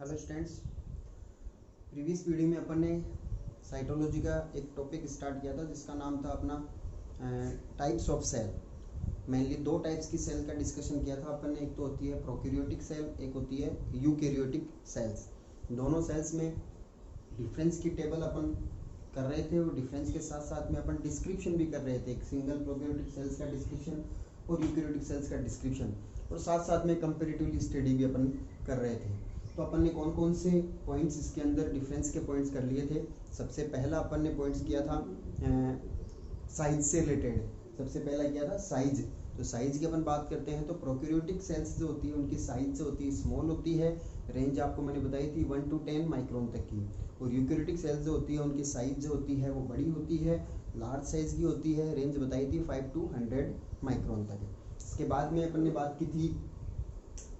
Hello students, previous video में अपन ने cytology का एक टॉपिक स्टार्ट किया था जिसका नाम था अपना टाइप्स ऑफ सेल। मेनली दो टाइप्स की सेल का डिस्कशन किया था अपन ने। एक तो होती है प्रोकैरियोटिक सेल, एक होती है यूकैरियोटिक सेल्स। दोनों सेल्स में डिफरेंस की टेबल अपन कर रहे थे और डिफरेंस के साथ साथ में अपन डिस्क्रिप्शन भी कर रहे थे। एक सिंगल प्रोकैरियोटिक सेल्स का डिस्क्रिप्शन और यूकैरियोटिक सेल्स का डिस्क्रिप्शन, और साथ साथ में कंपैरेटिवली स्टडी भी अपन कर रहे थे। तो अपन ने कौन कौन से पॉइंट्स इसके अंदर डिफरेंस के पॉइंट्स कर लिए थे। सबसे पहला अपन ने पॉइंट्स किया था साइज से रिलेटेड। सबसे पहला किया था साइज। तो साइज की अपन बात करते हैं तो प्रोकैरियोटिक सेल्स जो होती है उनकी साइज जो होती है स्मॉल होती है। रेंज आपको मैंने बताई थी 1 to 10 माइक्रोन तक की। और यूकैरियोटिक सेल्स जो होती है उनकी साइज जो होती है वो बड़ी होती है, लार्ज साइज की होती है। रेंज बताई थी 5 to 100 माइक्रोन तक। इसके बाद में अपन ने बात की थी,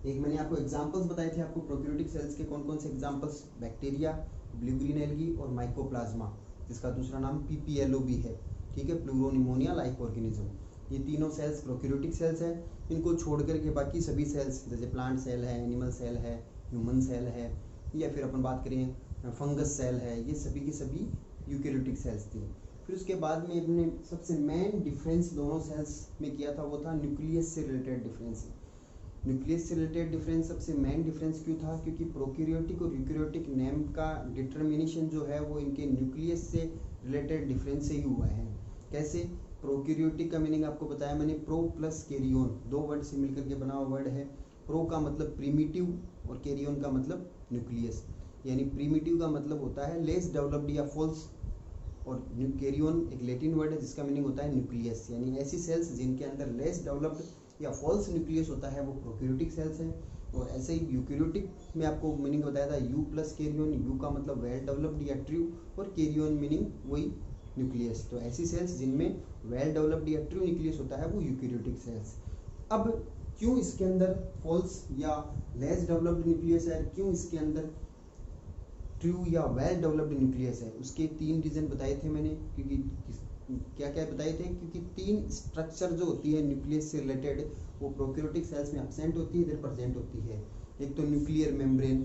एक मैंने आपको एग्जांपल्स बताए थे आपको प्रोकैरियोटिक सेल्स के। कौन कौन से examples? Bacteria, blue green algae और माइकोप्लाज्मा, जिसका दूसरा नाम पीपीएलओ भी है। ठीक है, प्लूरोनिमोनिया लाइक ऑर्गेनिज्म। ये तीनों सेल्स प्रोकैरियोटिक सेल्स हैं। इनको छोड़ करके बाकी सभी सेल्स, जैसे प्लांट सेल है, एनिमल सेल है, ह्यूमन सेल है, या फिर अपन बात करें फंगस सेल है, ये सभी की सभी यूकैरियोटिक सेल्स थी। फिर उसके बाद में अपने सबसे मेन डिफरेंस दोनों सेल्स में किया था वो था न्यूक्लियस से रिलेटेड डिफरेंस। न्यूक्लियस से रिलेटेड डिफरेंस सबसे मेन डिफरेंस क्यों था? क्योंकि प्रोकैरियोटिक और यूकैरियोटिक नेम का डिटर्मिनेशन जो है वो इनके न्यूक्लियस से रिलेटेड डिफरेंस से ही हुआ है। कैसे? प्रोकैरियोटिक का मीनिंग आपको बताया मैंने, प्रो प्लस कैरियोन, दो वर्ड से मिलकर के बना हुआ वर्ड है। प्रो का मतलब प्रीमिटिव और कैरियोन का मतलब न्यूक्लियस। यानी प्रीमिटिव का मतलब होता है लेस डेवलप्ड या फॉल्स, और कैरियोन एक लैटिन वर्ड है जिसका मीनिंग होता है न्यूक्लियस। यानी ऐसी सेल्स जिनके अंदर लेस डेवलप्ड या फॉल्स न्यूक्लियस होता है वो प्रोकैरियोटिक सेल्स हैं। और ऐसे ही यूकैरियोटिक में आपको मीनिंग बताया था यू प्लस कैरियोन। यू का मतलब वेल डेवलप्ड या ट्रू, और कैरियोन मीनिंग वही न्यूक्लियस। तो ऐसी सेल्स जिनमें वेल डेवलप्ड या ट्रू न्यूक्लियस होता है वो यूकैरियोटिक सेल्स। अब क्यों इसके अंदर फॉल्स या लेस डेवलप्ड न्यूक्लियस है, क्यों इसके अंदर ट्रू या वेल डेवलप्ड न्यूक्लियस है, उसके 3 रीजन बताए थे मैंने। क्योंकि क्या क्या बताए थे? क्योंकि 3 स्ट्रक्चर जो होती है न्यूक्लियस से रिलेटेड वो प्रोकैरियोटिक सेल्स में एब्सेंट होती है, इधर प्रेजेंट होती है। एक तो न्यूक्लियर मेम्ब्रेन,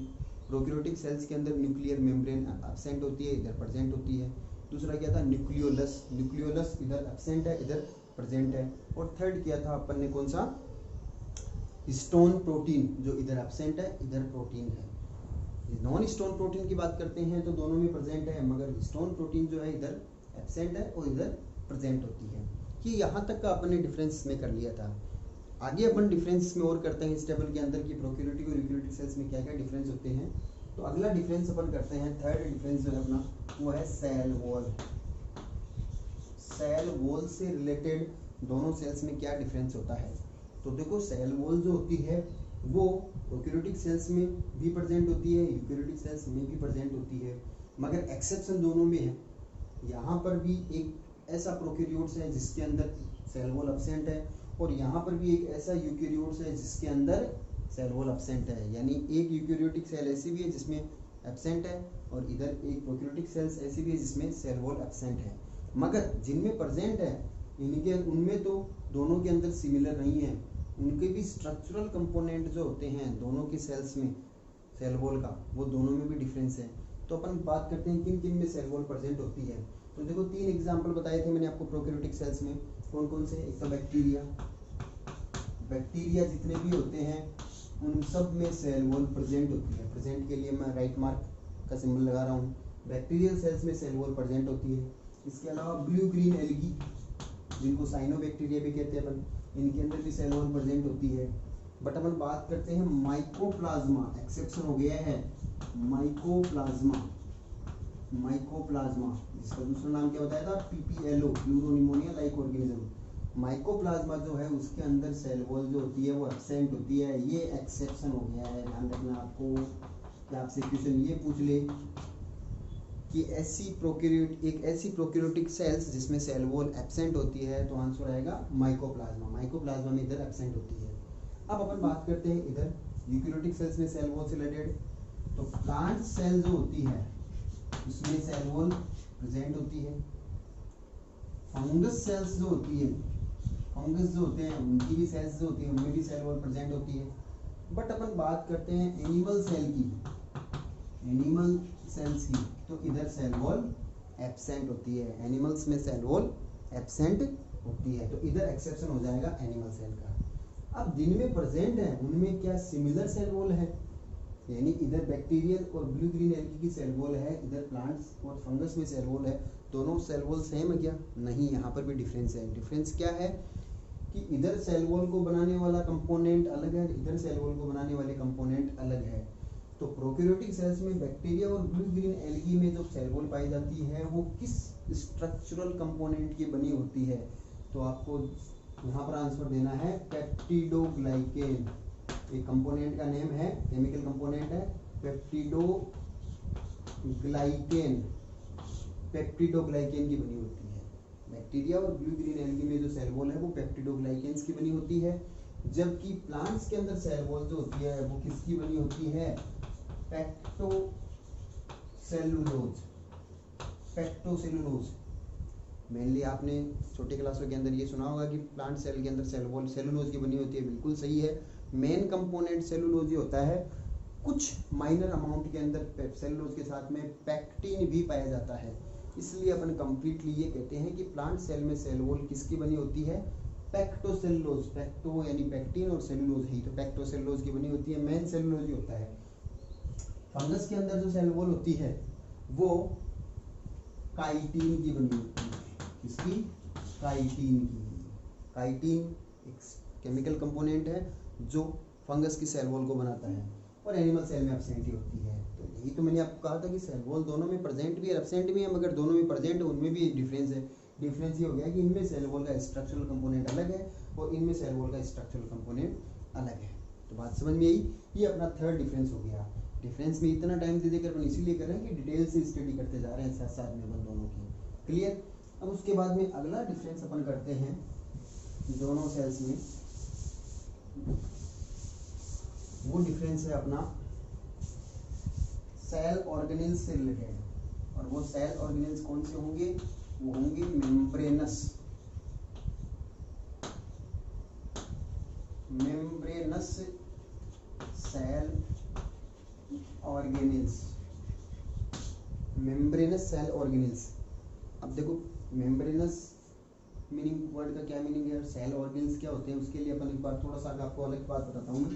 प्रोकैरियोटिक सेल्स के अंदर न्यूक्लियर मेम्ब्रेन एब्सेंट होती है, इधर प्रेजेंट होती है। दूसरा क्या था? न्यूक्लियोलस। न्यूक्लियोलस इधर एब्सेंट है, इधर प्रेजेंट है। और थर्ड किया था अपन ने कौन सा? स्टोन प्रोटीन, जो इधर एब्सेंट है, इधर प्रोटीन है। नॉन स्टोन प्रोटीन की बात करते हैं तो दोनों में प्रेजेंट है, मगर स्टोन प्रोटीन जो है इधर एब्सेंट है और इधर प्रेजेंट होती है। कि यहाँ तक का अपन ने डिफरेंस में कर लिया था। आगे अपन डिफरेंस में और करते हैं इस टेबल के अंदर कि प्रोकैरियोटिक और यूकैरियोटिक सेल्स में क्या क्या डिफरेंस होते हैं। तो अगला डिफरेंस अपन करते हैं, थर्ड डिफरेंस जो है अपना वो है सेल वॉल। सेल वॉल से रिलेटेड दोनों सेल्स में क्या डिफरेंस होता है? तो देखो, सेल वॉल जो होती है वो प्रोकैरियोटिक सेल्स में भी प्रेजेंट होती है, यूकैरियोटिक सेल्स में भी प्रेजेंट होती है, मगर एक्सेप्शन दोनों में है। यहाँ पर भी एक ऐसा प्रोकैरियोट्स है जिसके अंदर सेल वॉल एब्सेंट है, और यहाँ पर भी एक ऐसा यूकैरियोट्स है जिसके अंदर सेल वॉल एब्सेंट है। यानी एक यूकैरियोटिक सेल ऐसी भी है जिसमें एब्सेंट है, और इधर एक प्रोकैरियोटिक सेल्स ऐसी भी है जिसमें सेल वॉल एब्सेंट है। मगर जिनमें प्रेजेंट है इनके उनमें तो दोनों के अंदर सिमिलर नहीं है, उनके भी स्ट्रक्चरल कंपोनेंट जो होते हैं दोनों के सेल्स में सेल वॉल का, वो दोनों में भी डिफरेंस है। तो अपन बात करते हैं किन किन में सेल वॉल प्रेजेंट होती है। तो देखो, 3 एग्जांपल बताए थे मैंने आपको प्रोकैरियोटिक सेल्स में। कौन कौन से? एक तो बैक्टीरिया। बैक्टीरिया जितने भी होते हैं उन सब में सेल वॉल प्रेजेंट होती है। प्रेजेंट के लिए मैं राइट मार्क का सिंबल लगा रहा हूँ। बैक्टीरियल सेल्स में सेल वॉल प्रेजेंट होती है। इसके अलावा ब्लू ग्रीन एल्गी, जिनको साइनोबैक्टीरिया भी कहते हैं अपन, इनके अंदर भी सेल वॉल प्रेजेंट होती है। बट अपन बात करते हैं माइकोप्लाज्मा, एक्सेप्शन हो गया है माइकोप्लाज्मा। माइकोप्लाज्मा जिसका दूसरा नाम क्या बताया था? PPLO, pleuropneumonia like organism. Mycoplasma जो है उसके अंदर सेल वॉल जो होती है वो एब्सेंट होती है। ये एक्सेप्शन हो गया है, ध्यान रखना आपको। कि आपसे क्वेश्चन ये पूछ ले कि एक ऐसी प्रोकैरियोटिक सेल्स जिसमें सेल वॉल एब्सेंट होती है, तो आंसर आएगा माइकोप्लाज्मा। माइकोप्लाज्मा में इधर एब्सेंट होती है। अब अपन बात करते हैं इधर यूकैरियोटिक सेल्स में सेल वॉल से रिलेटेड। तो प्लांट सेल जो होती है उसमें सेल वॉल प्रेजेंट होती है। फंगस सेल्स जो होती है, फंगस जो होते हैं उनकी भी सेल्स जो होती है उनमें भी सेल वॉल प्रेजेंट होती है। बट अपन बात करते हैं एनिमल सेल की। एनिमल सेल्स की, तो इधर सेल वॉल एब्सेंट होती है, एनिमल्स में सेल वॉल एब्सेंट होती है, तो इधर एक्सेप्शन हो जाएगा एनिमल सेल का। अब जिनमें प्रेजेंट है उनमें क्या सिमिलर सेल वॉल है, यानी इधर बैक्टीरियल और ब्लू ग्रीन एल्गी की सेल वॉल है, इधर प्लांट्स और फंगस में सेल वॉल है, दोनों सेल वॉल सेम है क्या? नहीं, यहाँ पर भी डिफरेंस है। डिफरेंस क्या है कि इधर सेल वॉल को बनाने वाला कंपोनेंट अलग है, इधर सेल वॉल को बनाने वाले कंपोनेंट अलग है। तो प्रोकैरियोटिक सेल्स में बैक्टीरिया और ब्लू ग्रीन एल्गी में जो सेल वॉल पाई जाती है वो किस स्ट्रक्चरल कंपोनेंट की बनी होती है? तो आपको यहाँ पर आंसर देना है पेप्टिडोग्लाइकेन। एक कंपोनेंट का नेम है, केमिकल कंपोनेंट है पेप्टिडोग्लाइकेन, पेप्टिडोग्लाइकेन की बनी होती है। बैक्टीरिया और ब्लू ग्रीन एल्गी में जो सेल वॉल है वो पेप्टिडोग्लाइकेन्स की बनी होती है, जबकि प्लांट्स के अंदर सेल वॉल जो होती है वो किसकी बनी होती है? पेक्टोसेलुलोज, पेक्टोसेलुलोज। मेनली आपने छोटे क्लासों के अंदर ये सुना होगा कि प्लांट सेल के अंदर सेल वॉल सेलुलोज की बनी होती है, बिल्कुल सही है। मेन कंपोनेंट सेलुलोज ही होता है, कुछ माइनर अमाउंट के अंदर सेलुलोज के साथ में पैक्टिन भी पाया जाता है, इसलिए अपन कंप्लीटली ये कहते हैं कि प्लांट सेल में सेल वॉल किसकी बनी होती है? पेक्टोसेलुलोज। पेक्टो यानी पैक्टिन और सेलुलोज ही, तो पेक्टोसेलुलोज की बनी होती है, मेन सेलुलोज ही होता है। फंगस के अंदर जो सेल वॉल होती है वो काइटिन की बनी होती है, किसकी? काइटिन की। काइटिन एक केमिकल कंपोनेंट है जो फंगस की सेल वॉल को बनाता है और एनिमल सेल में एब्सेंट ही होती है। तो यही तो मैंने आपको कहा था कि सेल वॉल दोनों में प्रेजेंट भी है, एब्सेंट भी है, मगर दोनों में प्रेजेंट है उनमें भी डिफरेंस है। डिफरेंस ये हो गया कि इनमें सेल वॉल का स्ट्रक्चरल कंपोनेंट अलग है और इनमें सेल वॉल का स्ट्रक्चरल कंपोनेंट अलग है। तो बात समझ में आई? ये अपना थर्ड डिफरेंस हो गया। डिफरेंस में इतना टाइम दे देकर अपन इसीलिए कर रहे हैं कि डिटेल से स्टडी करते जा रहे हैं साथ साथ में अपन दोनों की। क्लियर? अब उसके बाद में अगला डिफरेंस अपन करते हैं दोनों सेल्स में, वो डिफरेंस है अपना सेल ऑर्गेनेल्स से रिलेटेड। और वो सेल ऑर्गेनेल्स कौन से होंगे? वो होंगे membranous, membranous cell organelles, membranous cell organelles. अब देखो मेम्ब्रेनस मीनिंग, वर्ड का क्या मीनिंग है, सेल ऑर्गेनेल्स क्या होते हैं, उसके लिए अपन एक बार थोड़ा सा आपको अलग बात बताता हूँ।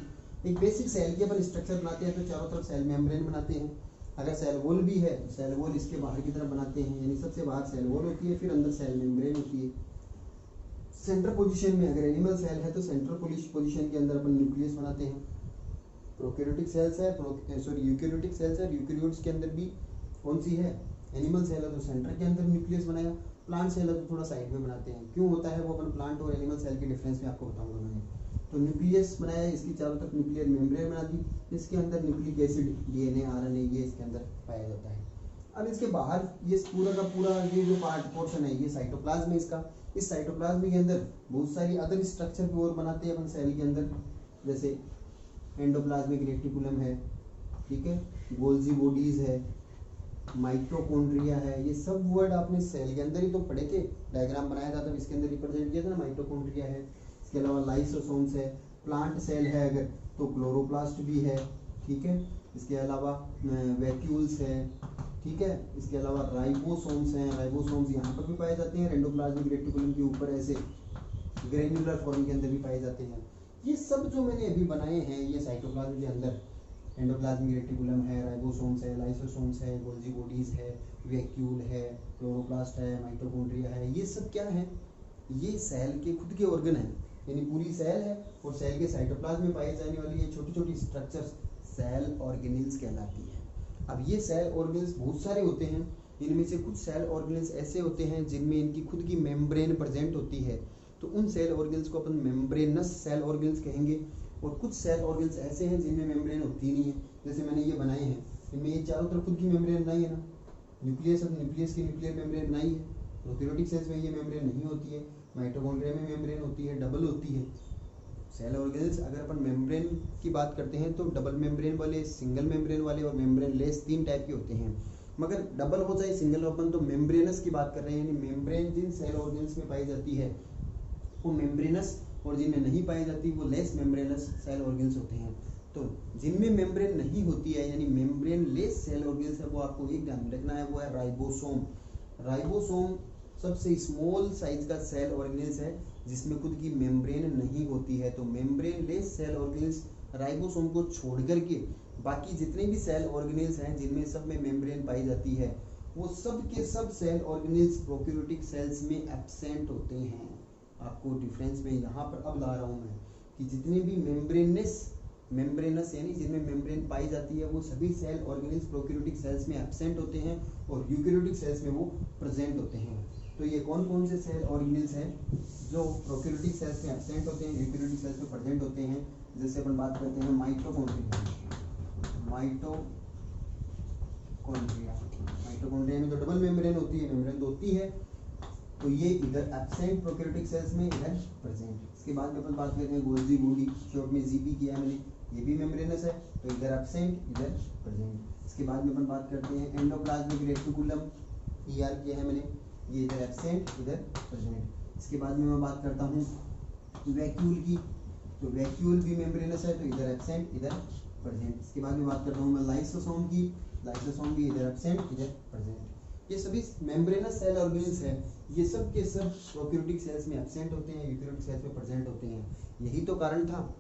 एक बेसिक सेल की अपन स्ट्रक्चर बनाते हैं तो चारों तरफ सेल मेम्ब्रेन बनाते हैं। अगर सेल वॉल भी है तो सेल वॉल इसके बाहर की तरफ बनाते हैं, यानी सबसे बाहर सेल वॉल होती है, फिर अंदर सेल मेम्ब्रेन होती है। सेंट्रल पोजीशन में अगर एनिमल सेल है तो सेंट्रल पोजीशन के अंदर अपन न्यूक्लियस बनाते हैं। प्रोकैरियोटिक सेल्स है, यूकैरियोटिक सेल्स है, यूकैरियोट्स के अंदर भी कौन सी है? एनिमल सेल है तो सेंटर के अंदर न्यूक्लियस बनाया, प्लांट सेल है तो थोड़ा साइड में बनाते हैं। क्यों होता है वो अपन प्लांट और एनिमल सेल के डिफरेंस में आपको बताऊंगा मैंने। तो न्यूक्लियस बनाया, इसकी चारों तरफ न्यूक्लियर मेम्ब्रेन बना दी, इसके अंदर न्यूक्लिक एसिड, डीएनए, आरएनए ये इसके अंदर पाया जाता है। अब इसके बाहर ये पूरा का पूरा ये जो पार्ट पोर्शन है ये साइटोप्लाज्म है इसका। इस साइटोप्लाज्म के अंदर बहुत सारी अदर स्ट्रक्चर भी और बनाते हैं अपन सेल के अंदर, जैसे एंडोप्लाज्मिक रेटिकुलम है, ठीक है, गोल्जी बॉडीज है, माइटोकॉन्ड्रिया है। ये सब वर्ड आपने सेल के अंदर ही तो पढ़े थे, डायग्राम बनाया था तब इसके अंदर रिप्रेजेंट किया था ना। माइटोकॉन्ड्रिया है, इसके अलावा लाइसोसोम्स है, प्लांट सेल है अगर तो क्लोरोप्लास्ट भी है, ठीक है, इसके अलावा वैक्यूल्स है, ठीक है, इसके अलावा राइबोसोम्स हैं, राइबोसोम्स यहाँ पर भी पाए जाते हैं, एंडोप्लाज्मिक रेटिकुलम के ऊपर ऐसे ग्रेन्युलर फॉर्म के अंदर भी पाए जाते हैं। ये सब जो मैंने अभी बनाए हैं ये साइटोप्लाज्म के अंदर, एंडोप्लाज्मिक रेटिकुलम है, राइबोसोम्स है, लाइसोसोम्स है, गोल्जी बॉडीज है, वैक्यूल है, क्लोरोप्लास्ट है, माइटोकॉन्ड्रिया है, ये सब क्या है? ये सेल के खुद के ऑर्गन है, यानी पूरी सेल है और सेल के साइटोप्लाज्म में पाई जाने वाली ये छोटी छोटी स्ट्रक्चर्स सेल ऑर्गेनेल्स कहलाती है। अब ये सेल ऑर्गेनेल्स बहुत सारे होते हैं, इनमें से कुछ सेल ऑर्गेनेल्स ऐसे होते हैं जिनमें इनकी खुद की मेम्ब्रेन प्रेजेंट होती है, तो उन सेल ऑर्गेनेल्स को अपन मेम्ब्रेनस सेल ऑर्गेनेल्स कहेंगे। और कुछ सेल ऑर्गेनेल्स ऐसे हैं जिनमें मेम्ब्रेन होती नहीं है, जैसे मैंने ये बनाए हैं, इनमें ये चारों तरफ खुद की मेम्ब्रेन बनाई है ना, न्यूक्लियस और न्यूक्लियस की न्यूक्लियर मेम्ब्रेन बनाई है। प्रोकैरियोटिक सेल्स में ये मेम्ब्रेन नहीं होती है, माइटोकॉन्ड्रिया में मेम्ब्रेन होती है, डबल होती है। सेल ऑर्गेनेल्स अगर अपन मेम्ब्रेन की बात करते हैं तो डबल मेम्ब्रेन वाले, सिंगल मेम्ब्रेन वाले और मेम्ब्रेन लेस 3 टाइप के होते हैं। मगर डबल हो जाए सिंगल अपन तो मेम्ब्रेनस की बात कर रहे हैं, यानी मेम्ब्रेन जिन सेल ऑर्गेनेल्स में पाई जाती है वो मेम्ब्रेनस, और जिनमें नहीं पाई जाती वो लेस मेम्ब्रेनस सेल ऑर्गेनेल्स होते हैं। तो जिनमें मेम्ब्रेन नहीं होती है यानी मेम्ब्रेन लेस सेल ऑर्गेन्स है, वो आपको एक ध्यान में रखना है, वो है राइबोसोम। राइबोसोम सबसे स्मॉल साइज का सेल ऑर्गेन्स है जिसमें खुद की मेम्ब्रेन नहीं होती है। तो membrane less cell organs ribosome को छोड़ करके बाकी जितने भी सेल ऑर्गेनेल्स हैं जिनमें सब में मेम्ब्रेन पाई जाती है, वो सब के सब सेल ऑर्गेनेल्स प्रोकैरियोटिक सेल्स में एब्सेंट होते हैं। आपको डिफरेंस में यहाँ पर अब ला रहा हूँ मैं कि जितने भी मेम्ब्रेनस यानी जिनमें मेम्ब्रेन पाई जाती है वो सभी सेल ऑर्गेनेल्स प्रोकैरियोटिक सेल्स में एब्सेंट होते हैं और यूकैरियोटिक सेल्स में वो प्रेजेंट होते हैं। तो ये कौन कौन से सेल ऑर्गेनेल्स हैं जो प्रोकैरियोटिक सेल्स में एब्सेंट होते हैं, यूकैरियोटिक सेल्स में प्रेजेंट होते हैं? जैसे अपन बात करते हैं माइटोकॉन्ड्रिया में तो डबल मेम्ब्रेन होती है, मेम्ब्रेन तो होती है, तो ये इधर एब्सेंट प्रोकैरियोटिक सेल्स में, इधर प्रेजेंट। इसके बाद में अपन बात करते हैं गोल्जी बॉडी, शॉर्ट में जीबी किया है मैंने, ये भी मेम्ब्रेनस है, तो इधर एब्सेंट इधर प्रेजेंट। इसके बाद में अपन बात करते हैं एंडोप्लाज्मिक रेटिकुलम, ईआर किया है मैंने, ये इधर एब्सेंट इधर प्रेजेंट। इसके बाद में मैं बात करता हूँ वैक्यूल की, तो वैक्यूल भी मेम्ब्रेनस है, तो इधर एब्सेंट इधर प्रेजेंट। इसके बाद में बात करता हूँ मैं लाइसोसोम की, लाइसोसोम भी इधर एब्सेंट इधर प्रेजेंट। ये सभी मेम्ब्रेनस सेल ऑर्गेन्स है, ये सब के सब प्रोकैरियोटिक सेल्स में एब्सेंट होते हैं, यूकैरियोटिक सेल्स में प्रेजेंट होते हैं। यही तो कारण था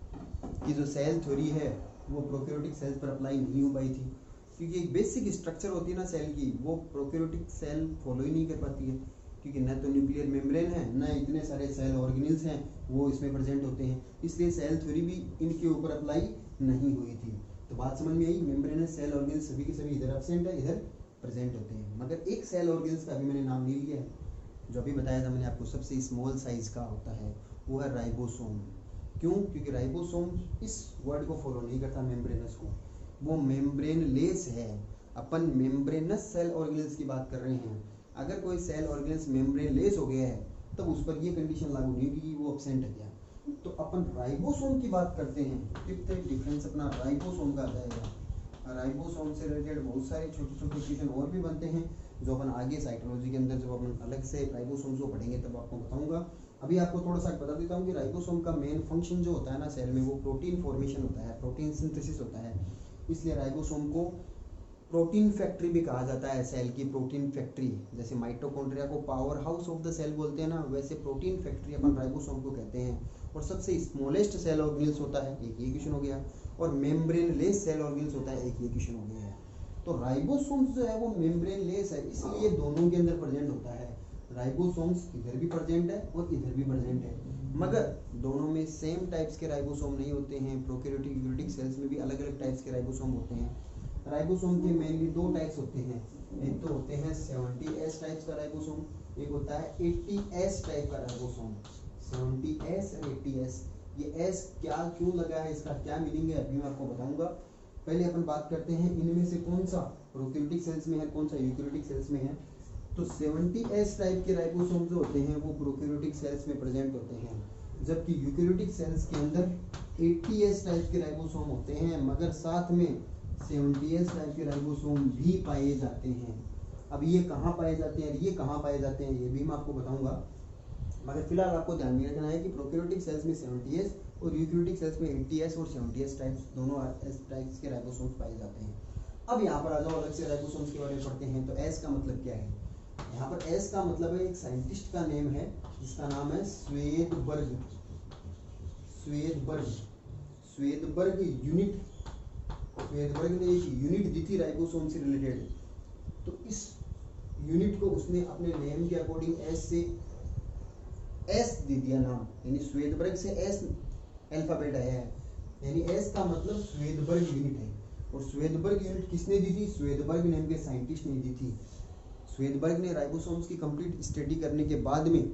कि जो सेल थ्योरी है वो प्रोकैरियोटिक सेल्स पर अप्लाई नहीं हो पाई थी, क्योंकि एक बेसिक स्ट्रक्चर होती है ना सेल की, वो प्रोकैरियोटिक सेल फॉलो ही नहीं कर पाती है, क्योंकि न तो न्यूक्लियर मेम्ब्रेन है, न इतने सारे सेल ऑर्गेनेल्स हैं वो इसमें प्रेजेंट होते हैं, इसलिए सेल थ्योरी भी इनके ऊपर अप्लाई नहीं हुई थी। तो बात समझ में आई, मेम्ब्रेनस सेल ऑर्गेन्स सभी के सभी इधर एब्सेंट है, इधर प्रेजेंट होते हैं। मगर एक सेल ऑर्गेन्स का अभी मैंने नाम नहीं लिया है, जो अभी बताया था मैंने आपको, सबसे स्मॉल साइज का होता है, वो है राइबोसोम। क्यों? क्योंकि राइबोसोम इस वर्ड को फॉलो नहीं करता मेम्ब्रेनस को, वो मेम्ब्रेन लेस है। अपन मेम्ब्रेनस सेल ऑर्गेन्स की बात कर रहे हैं, अगर कोई सेल ऑर्गेन्स मेम्ब्रेन लेस हो गया है तब उस पर ये कंडीशन लागू नहीं होगी कि वो एब्सेंट है क्या। तो अपन राइबोसोम की बात करते हैं, कितने डिफरेंस अपना राइबोसोम का आ जाएगा। राइबोसोम से रिलेटेड बहुत सारे छोटे छोटे क्वेश्चन और भी बनते हैं, जो अपन आगे साइटोलॉजी के अंदर जब अपन अलग से राइबोसोम्स को पढ़ेंगे तब आपको बताऊंगा। अभी आपको थोड़ा सा बता देता हूँ कि राइबोसोम का मेन फंक्शन जो होता है ना सेल में, वो प्रोटीन फॉर्मेशन होता है, प्रोटीन सिंथेसिस होता है, इसलिए राइबोसोम को प्रोटीन फैक्ट्री भी कहा जाता है, सेल की प्रोटीन फैक्ट्री। जैसे माइटोकॉन्ड्रिया को powerhouse of the cell बोलते हैं ना, वैसे प्रोटीन फैक्ट्री अपन राइबोसोम को कहते हैं। और सबसे स्मॉलेस्ट सेल ऑर्गेनेल्स होता है, एक ये क्वेश्चन हो गया, और मेम्ब्रेन लेस सेल ऑर्गेनेल्स होता है, एक ये क्वेश्चन हो गया है। तो राइबोसोम्स जो है वो मेम्ब्रेन लेस है, इसलिए दोनों के अंदर प्रेजेंट होता है। राइबोसोम्स इधर भी प्रेजेंट है और इधर भी प्रेजेंट है, मगर दोनों में सेम टाइप्स के राइबोसोम नहीं होते हैं। प्रोकैरियोटिक यूकैरियोटिक सेल्स में भी अलग अलग टाइप्स के राइबोसोम होते हैं। राइबोसोम के मेनली दो टाइप्स होते हैं, एक तो होते हैं 70S टाइप्स का राइबोसोम, एक होता है 80S टाइप का राइबोसोम। 70S और 80S, ये S क्या क्यों लगा है, इसका क्या मीनिंग है, अभी मैं आपको बताऊंगा। पहले अपन बात करते हैं इनमें से कौन सा प्रोकैरियोटिक सेल्स में है, कौन सा यूकैरियोटिक सेल्स में है। तो 70S टाइप के राइबोसोम जो होते हैं वो प्रोकैरियोटिक सेल्स में प्रेजेंट होते हैं, जबकि यूकैरियोटिक सेल्स के अंदर 80S टाइप के राइबोसोम होते हैं, मगर साथ में 70S टाइप के राइबोसोम भी पाए जाते हैं। अब ये कहाँ पाए जाते हैं, ये कहाँ पाए जाते हैं, ये भी मैं आपको बताऊंगा, मगर फिलहाल आपको ध्यान में रखना है कि प्रोकैरियोटिक सेल्स में 70S और यूकैरियोटिक सेल्स में 80S और 70S टाइप्स दोनों टाइप्स के राइबोसोम्स पाए जाते हैं। अब यहाँ पर आ जाओ, अलग से राइबोसोम्स के बारे में पढ़ते हैं। तो S का मतलब क्या है, यहाँ पर S का मतलब है एक साइंटिस्ट का नेम है जिसका नाम है स्वेदबर्ग यूनिट। स्वेदबर्ग ने एक यूनिट दी थी राइबोसोम से रिलेटेड, तो इस यूनिट को उसने अपने नेम के अकॉर्डिंग S दे दिया नाम, यानी स्वेदबर्ग से S अल्फाबेट आया है, यानी S का मतलब स्वेदबर्ग यूनिट है। और स्वेदबर्ग यूनिट किसने दी थी, स्वेदबर्ग नेम के साइंटिस्ट ने दी थी। स्वेदबर्ग ने राइबोसोम्स की कंप्लीट स्टडी करने के बाद में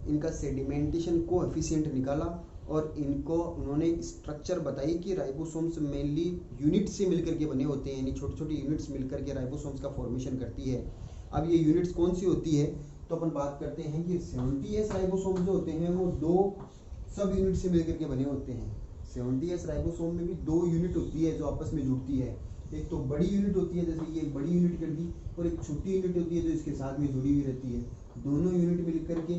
इनका सेडिमेंटेशन कोएफिशिएंट निकाला और इनको उन्होंने स्ट्रक्चर बताई कि राइबोसोम्स मेनली यूनिट से मिलकर के बने होते हैं, यानी छोटी छोटी यूनिट्स मिलकर के राइबोसोम्स का फॉर्मेशन करती है। अब ये यूनिट्स कौन सी होती है, तो अपन बात करते हैं कि 70S राइबोसोम जो होते हैं वो दो सब यूनिट से मिलकर के बने होते हैं। 70S राइबोसोम में भी दो यूनिट होती है जो आपस में जुड़ती है, एक तो बड़ी यूनिट होती है, जैसे ये बड़ी यूनिट कर दी, और एक छोटी यूनिट होती है जो इसके साथ में जुड़ी हुई रहती है। दोनों यूनिट मिलकर के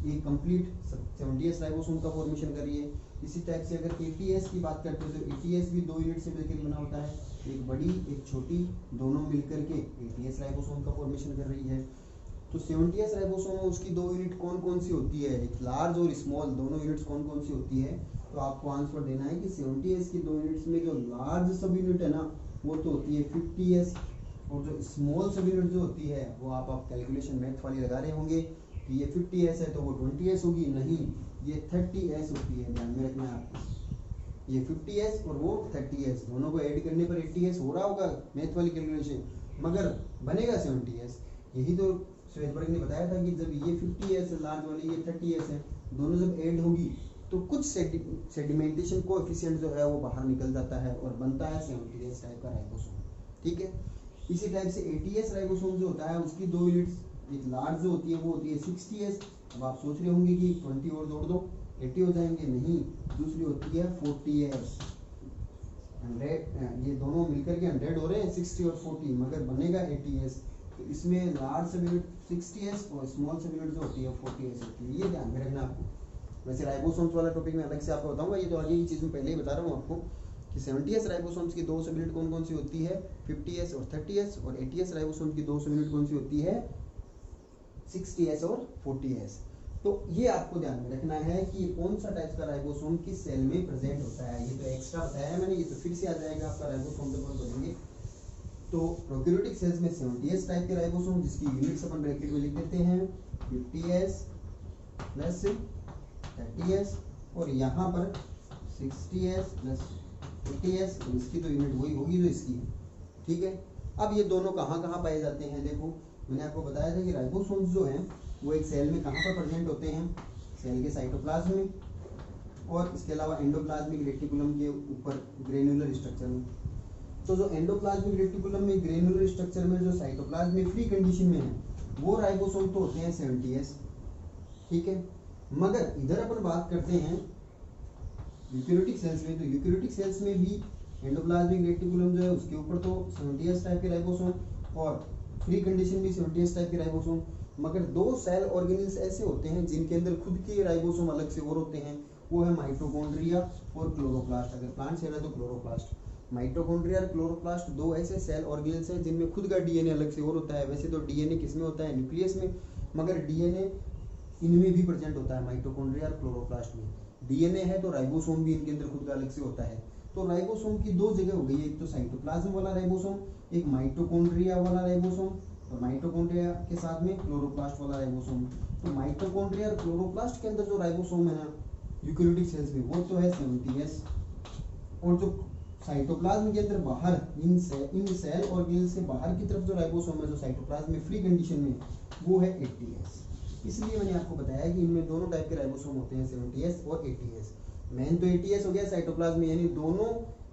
ये कंप्लीट 70S राइबोसोम का फॉर्मेशन कर रही है। इसी टाइप से अगर ATS की बात करते हैं तो ATS भी 2 यूनिट से मिलकर बना होता है, एक बड़ी एक छोटी, दोनों मिलकर के ATS राइबोसोम का फॉर्मेशन कर रही है। तो 70S राइबोसोम है, उसकी 2 यूनिट कौन कौन सी होती है, एक लार्ज और स्मॉल दोनों यूनिट्स कौन कौन सी होती है। तो आपको आंसर देना है कि 70S की 2 यूनिट्स में जो लार्ज सब यूनिट है ना वो तो होती है 50S, और जो स्मॉल सब यूनिट जो होती है वो आप कैलकुलेशन मैथ वाली लगा रहे होंगे कि ये 50S है तो वो 20S होगी, नहीं ये 30S होती है, ध्यान में रखना है आपको। ये 50S और वो 30S दोनों को ऐड करने पर 80S हो रहा होगा मैथ वाली कैलकुलेशन, मगर बनेगा 70S। यही तो श्वेतबर्ग ने बताया था कि जब ये 50S लार्ज वाली ये 30S है, दोनों जब ऐड होगी तो कुछ सेडिमेंटेशन कोएफिशिएंट जो है वो बाहर निकल जाता है और बनता है 70S टाइप का राइबोसोम। ठीक है, इसी टाइप से ATS राइबोसोम जो होता है उसकी 2 यूनिट्स, एक लार्ज जो होती है वो होती है 60S। अब आप सोच रहे होंगे कि 20 और जोड़ दो 80 हो जाएंगे, नहीं, दूसरी होती है 40S। 100 ये दोनों मिलकर के 100 हो रहे हैं, 60 और 40, मगर बनेगा 80S। तो इसमें लार्ज सब यूनिट 60S और स्मॉल सब यूनिट जो होती है 40S होती है, ये ध्यान में रखना आपको। वैसे राइबोसोम्स वाला टॉपिक मैं अलग से आपको बताऊंगा, ये तो आगे की चीज़ मैं पहले ही बता रहा हूँ आपको कि 70S राइबोसोम्स की 2 सब यूनिट कौन कौन सी होती है, 50S और 30S, और ATS राइबोसोम की 2 सब यूनिट कौन सी होती है, 60S और 40S। तो ये आपको ध्यान में रखना है कि ये कौन सा टाइप का राइबोसोम किस सेल में प्रेजेंट होता है। ये तो एक्स्ट्रा बताया है मैंने, ये तो फिर से आ जाएगा आपका राइबोसोम जब हम पढ़ेंगे। तो प्रोकैरियोटिक सेल्स में 70S टाइप के राइबोसोम जिसकी यूनिट्स अपन ब्रैकेट में लिख देते हैं 50S प्लस 30S, और यहाँ पर 60S प्लस 80S, और इसकी तो यूनिट वही होगी जो इसकी है। ठीक है, अब ये दोनों कहाँ कहाँ पाए जाते हैं, देखो मैंने आपको बताया था कि राइबोसोम्स जो हैं वो एक सेल में कहाँ पर प्रेजेंट होते हैं, सेल के साइटोप्लाज्म में, और इसके अलावा एंडोप्लाज्मिक रेटिकुलम के ऊपर ग्रेन्युलर स्ट्रक्चर में। तो जो एंडोप्लाज्मिक रेटिकुलम में ग्रेन्युलर स्ट्रक्चर में जो साइटोप्लाज्म में फ्री कंडीशन में है वो राइबोसोम तो होते हैं 70S। ठीक है, मगर इधर अपन बात करते हैं यूकैरियोटिक सेल्स में, तो यूकैरियोटिक सेल्स में भी एंडोप्लाज्मिक रेटिकुलम जो है उसके ऊपर तो 70S टाइप के राइबोसोम और फ्री कंडीशन भी 70S टाइप के राइबोसोम, मगर 2 सेल ऑर्गेनेल्स ऐसे होते हैं जिनके अंदर खुद के राइबोसोम अलग से और होते हैं, वो है माइटोकॉन्ड्रिया और क्लोरोप्लास्ट। अगर प्लांट सेल है तो क्लोरोप्लास्ट। माइटोकॉन्ड्रिया और क्लोरोप्लास्ट 2 ऐसे सेल ऑर्गेनेल्स हैं जिनमें खुद का DNA अलग से और होता है। वैसे तो DNA किस में होता है, न्यूक्लियस में, मगर DNA इनमें भी प्रेजेंट होता है, माइटोकॉन्ड्रिया और क्लोरोप्लास्ट में। DNA है तो राइबोसोम भी इनके अंदर खुद का अलग से होता है। तो राइबोसोम की 2 जगह हो गई, एक तो साइटोप्लाज्म वाला राइबोसोम, एक माइटोकॉन्ड्रिया वाला राइबोसोम, और माइटोकॉन्ड्रिया के साथ में क्लोरोप्लास्ट वाला राइबोसोम। तो माइटोकॉन्ड्रिया और क्लोरोप्लास्ट के अंदर जो राइबोसोम है ना यूकैरियोटिक सेल्स में वो तो है 70S, और जो साइटोप्लाज्म के अंदर बाहर इन सेल ऑर्गेनेल से बाहर की तरफ जो राइबोसोम है जो साइटोप्लाज्म में फ्री कंडीशन में वो है 80S। इसलिए मैंने आपको बताया कि इनमें दोनों टाइप के राइबोसोम होते हैं 70S और 80S। मेन तो 80S हो गया साइटोप्लाज्म में, यानी दोनों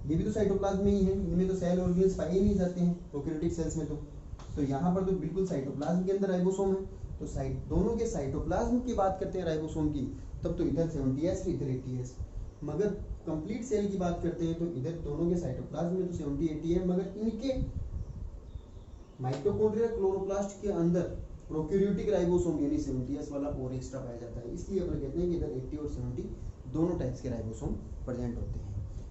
ये भी तो साइटोप्लाज्म में ही है, इनमें तो सेल ऑर्गेनेल्स पाए ही नहीं जाते हैं प्रोकैरियोटिक सेल्स में। तो यहाँ पर तो बिल्कुल साइटोप्लाज्म के अंदर राइबोसोम है, तो दोनों के साइटोप्लाज्म की बात करते हैं राइबोसोम की, तब तो इधर 70S इधर 80S। मगर कंप्लीट सेल की बात करते हैं तो इधर दोनों के साइटोप्लाज्म में तो 70-80 है, मगर इनके माइटोकॉन्ड्रिया क्लोरोप्लास्ट के अंदर प्रोकैरियोटिक राइबोसोम यानी 70S वाला और एक्स्ट्रा पाया जाता है। इसलिए अपन कहते हैं कि इधर 80 और 70 दोनों टाइप्स के राइबोसोम प्रेजेंट होते हैं।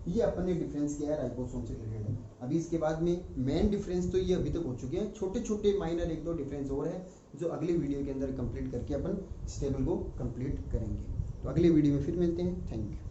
ये अपन ने डिफरेंस किया है राइबोसोम से रिलेटेड। अभी इसके बाद में मेन डिफरेंस तो ये अभी तक हो चुके हैं, छोटे छोटे माइनर 1-2 डिफरेंस और है जो अगले वीडियो के अंदर कंप्लीट करके अपन इस टेबल को कंप्लीट करेंगे। तो अगले वीडियो में फिर मिलते हैं। Thank you.